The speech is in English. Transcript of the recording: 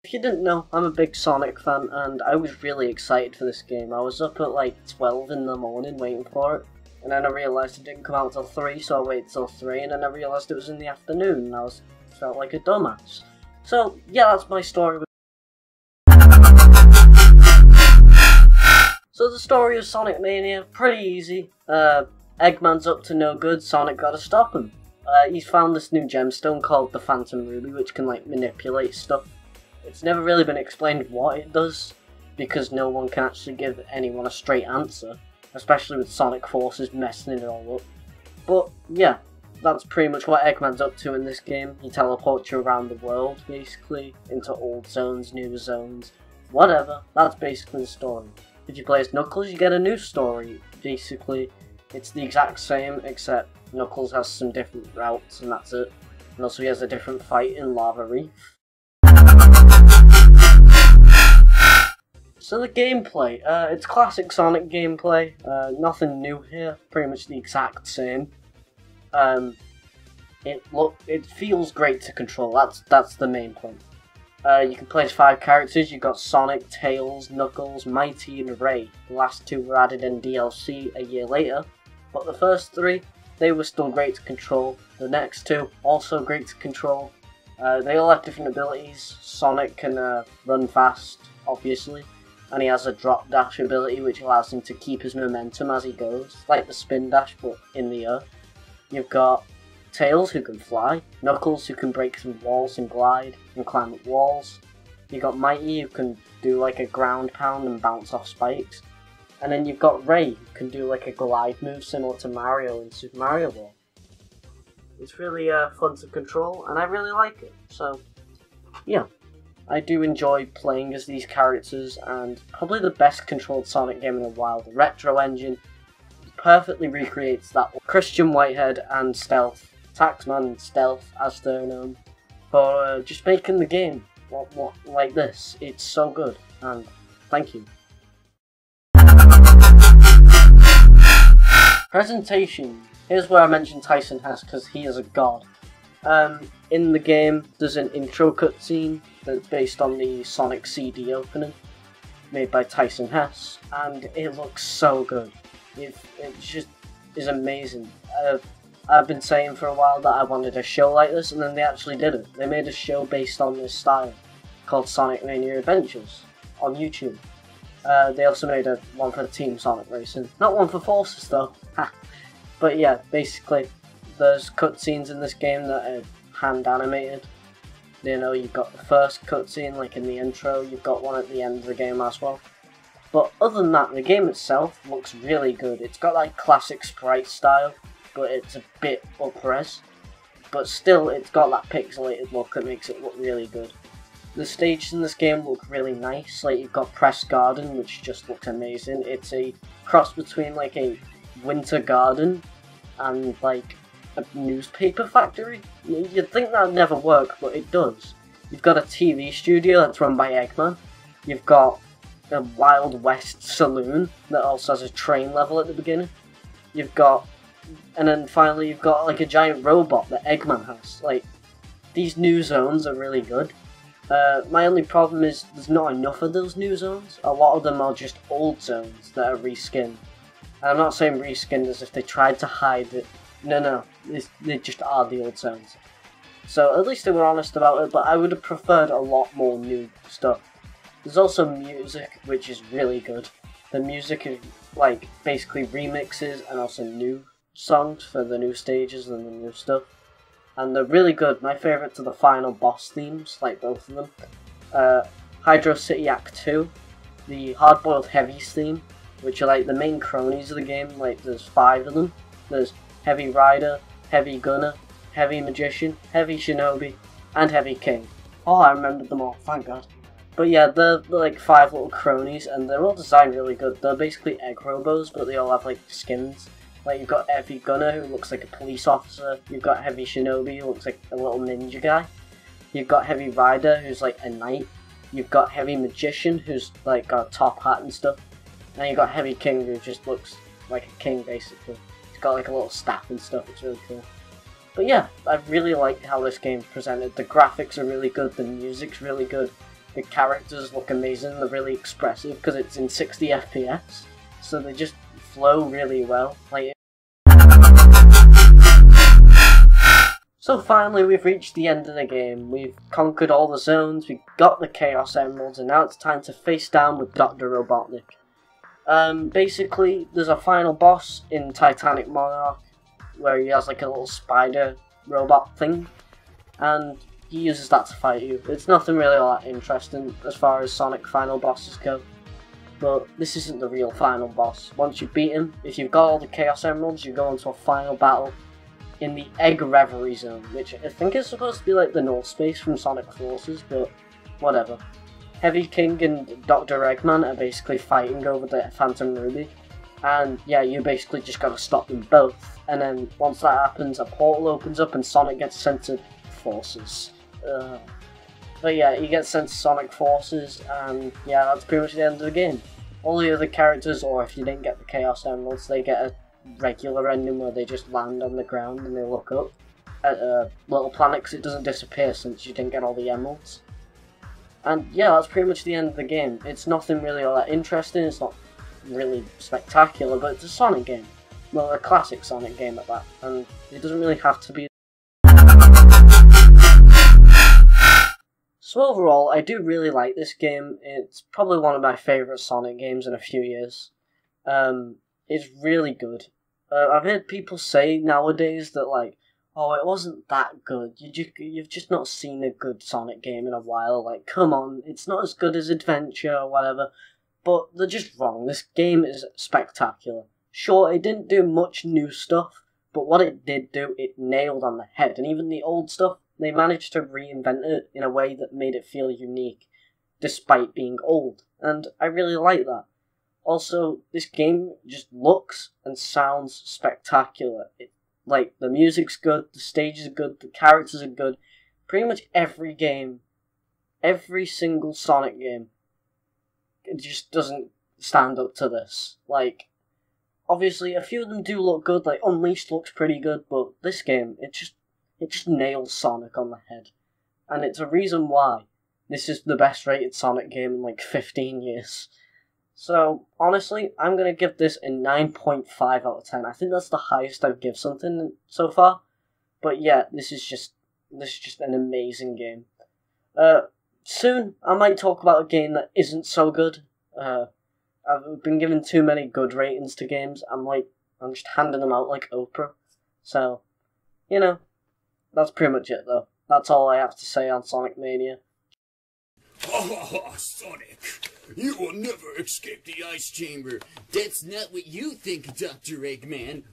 If you didn't know, I'm a big Sonic fan, and I was really excited for this game. I was up at like 12 in the morning waiting for it, and then I realised it didn't come out till 3, so I waited till 3, and then I realised it was in the afternoon, and felt like a dumbass. So, yeah, that's my story. So the story of Sonic Mania, pretty easy. Eggman's up to no good, Sonic gotta stop him. He's found this new gemstone called the Phantom Ruby, which can like manipulate stuff. It's never really been explained what it does, because no one can actually give anyone a straight answer, especially with Sonic Forces messing it all up. But yeah, that's pretty much what Eggman's up to in this game. He teleports you around the world, basically, into old zones, new zones, whatever. That's basically the story. If you play as Knuckles, you get a new story. Basically, it's the exact same, except Knuckles has some different routes, and that's it. And also he has a different fight in Lava Reef. So the gameplay, it's classic Sonic gameplay, nothing new here, pretty much the exact same. It feels great to control, that's the main point. You can play as 5 characters. You've got Sonic, Tails, Knuckles, Mighty, and Ray. The last 2 were added in DLC a year later, but the first 3, they were still great to control. The next 2, also great to control. They all have different abilities. Sonic can run fast, obviously, and he has a drop dash ability which allows him to keep his momentum as he goes, like the spin dash but in the air. You've got Tails, who can fly, Knuckles, who can break through walls and glide and climb up walls. You've got Mighty, who can do like a ground pound and bounce off spikes. And then you've got Ray, who can do like a glide move similar to Mario in Super Mario World. It's really fun to control, and I really like it. So, yeah, I do enjoy playing as these characters, and probably the best controlled Sonic game in a while. The Retro Engine perfectly recreates that. Christian Whitehead and Stealth, Taxman and Stealth, as they're known, for just making the game like this. It's so good, and thank you. Presentation. Here's where I mentioned Tyson Hess, because he is a god. In the game, there's an intro cutscene that's based on the Sonic CD opening, made by Tyson Hess, and it looks so good. It just is amazing. I've been saying for a while that I wanted a show like this, and then they actually did it. They made a show based on this style, called Sonic Mania Adventures, on YouTube. They also made one for Team Sonic Racing. Not one for Forces though. But yeah, basically, there's cutscenes in this game that are hand animated. You know, you've got the first cutscene, like in the intro, you've got one at the end of the game as well. But other than that, the game itself looks really good. It's got like classic sprite style, but it's a bit up-res. But still, it's got that pixelated look that makes it look really good. The stages in this game look really nice. Like, you've got Press Garden, which just looks amazing. It's a cross between like a winter garden and like a newspaper factory. You'd think that would never work, but it does. You've got a TV studio that's run by Eggman. You've got a Wild West saloon that also has a train level at the beginning. And then finally you've got like a giant robot that Eggman has. Like, these new zones are really good. My only problem is there's not enough of those new zones. A lot of them are just old zones that are reskinned. And I'm not saying reskinned as if they tried to hide it. No, they just are the old zones. So at least they were honest about it, but I would have preferred a lot more new stuff. There's also music, which is really good. The music is like basically remixes and also new songs for the new stages and the new stuff. And they're really good. My favourites are the final boss themes, like both of them. Hydro City Act 2, the Hardboiled Heavies theme, which are like the main cronies of the game. Like, there's 5 of them. There's Heavy Rider, Heavy Gunner, Heavy Magician, Heavy Shinobi, and Heavy King. Oh, I remembered them all, thank God. But yeah, they're like 5 little cronies, and they're all designed really good. They're basically egg robos, but they all have like skins. Like, you've got Heavy Gunner, who looks like a police officer. You've got Heavy Shinobi, who looks like a little ninja guy. You've got Heavy Rider, who's like a knight. You've got Heavy Magician, who's like got a top hat and stuff. And you've got Heavy King, who just looks like a king, basically. He's got like a little staff and stuff, it's really cool. But yeah, I really like how this game's presented. The graphics are really good, the music's really good. the characters look amazing, they're really expressive because it's in 60 FPS, so they just flow really well. So finally we've reached the end of the game, we've conquered all the zones, we've got the Chaos Emeralds, and now it's time to face down with Dr. Robotnik. Basically, there's a final boss in Titanic Monarch, where he has like a little spider robot thing, and he uses that to fight you. It's nothing really all that interesting as far as Sonic final bosses go, but this isn't the real final boss. Once you beat him, if you've got all the Chaos Emeralds, you go into a final battle in the Egg Reverie Zone, which I think is supposed to be like the North Space from Sonic Forces, but whatever. Heavy King and Dr. Eggman are basically fighting over the Phantom Ruby, and yeah, you basically just gotta stop them both, and then once that happens, a portal opens up and Sonic gets sent to Forces. But yeah, he gets sent to Sonic Forces, and yeah, that's pretty much the end of the game. All the other characters, or if you didn't get the Chaos Emeralds, they get a regular ending where they just land on the ground and they look up at a little planet because it doesn't disappear since you didn't get all the emeralds. And yeah, that's pretty much the end of the game. It's nothing really all that interesting, it's not really spectacular, but it's a Sonic game. Well, a classic Sonic game at that, and it doesn't really have to be. So overall, I do really like this game. It's probably one of my favourite Sonic games in a few years. It's really good. I've heard people say nowadays that like, oh, it wasn't that good. You've just not seen a good Sonic game in a while. Like, come on, it's not as good as Adventure or whatever. But they're just wrong. This game is spectacular. Sure, it didn't do much new stuff, but what it did do, it nailed on the head. And even the old stuff, they managed to reinvent it in a way that made it feel unique, despite being old. And I really like that. Also, this game just looks and sounds spectacular. Like, the music's good, the stages are good, the characters are good. Pretty much every game, every single Sonic game, it just doesn't stand up to this. Like, obviously, a few of them do look good, like Unleashed looks pretty good, but this game, it just nails Sonic on the head. And it's a reason why this is the best rated Sonic game in like 15 years. So, honestly, I'm going to give this a 9.5 out of 10. I think that's the highest I've give something so far. But yeah, this is just an amazing game. Soon, I might talk about a game that isn't so good. I've been given too many good ratings to games. I'm just handing them out like Oprah. So, you know, that's pretty much it though. That's all I have to say on Sonic Mania. Oh, Sonic! You will never escape the ice chamber. That's not what you think, Dr. Eggman.